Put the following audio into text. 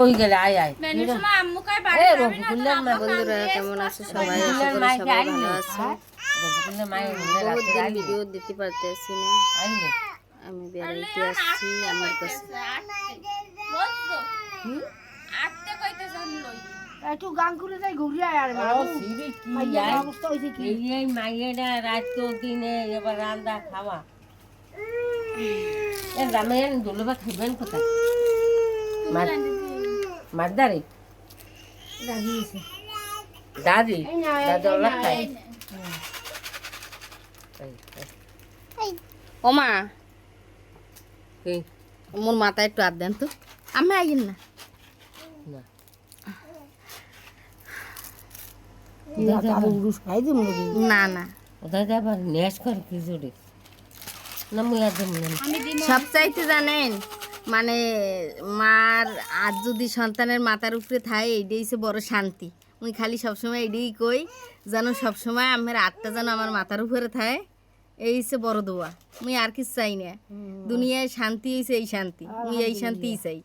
ওই গেলে আয় আয় বন্ধুরা কেমন আছে সবাই? আশা করি সবাই ভালো আছে। বহুদিন ভিডিও দিতে পারতেছি না, আমি বেড়াইতে আসছি আমার কাছে। একটু গান করে যাই ঘুরে আয় আর মাইয়ার অবস্থা হয়েছে কি এই মাইয়েরা রাত দিনে এবার রান্না খাওয়া রামায়ণ দুলবা খাইবেন কোথায়? মাদারি দাঁড়িয়েছে দাদি দাদা খাই ও মা, মোর মাথায় একটু হাত দেন তো, আমি আইন না। না না, ওদের আবার নেশ কর খিচুড়ি না মুয়া দেব না। সব চাইতে জানেন মানে মার আর যদি সন্তানের মাথার উপরে থাকে এইটাই হচ্ছে বড় শান্তি। মুই খালি সবসময় এইটাই কই, যেন সবসময় আমার আটটা যেন আমার মাথার উপরে থাকে, এই হচ্ছে বড় দোয়া। মুই আর কিছু চাই না, দুনিয়ায় শান্তি হয়েছে এই শান্তি, মুই এই শান্তিই চাই।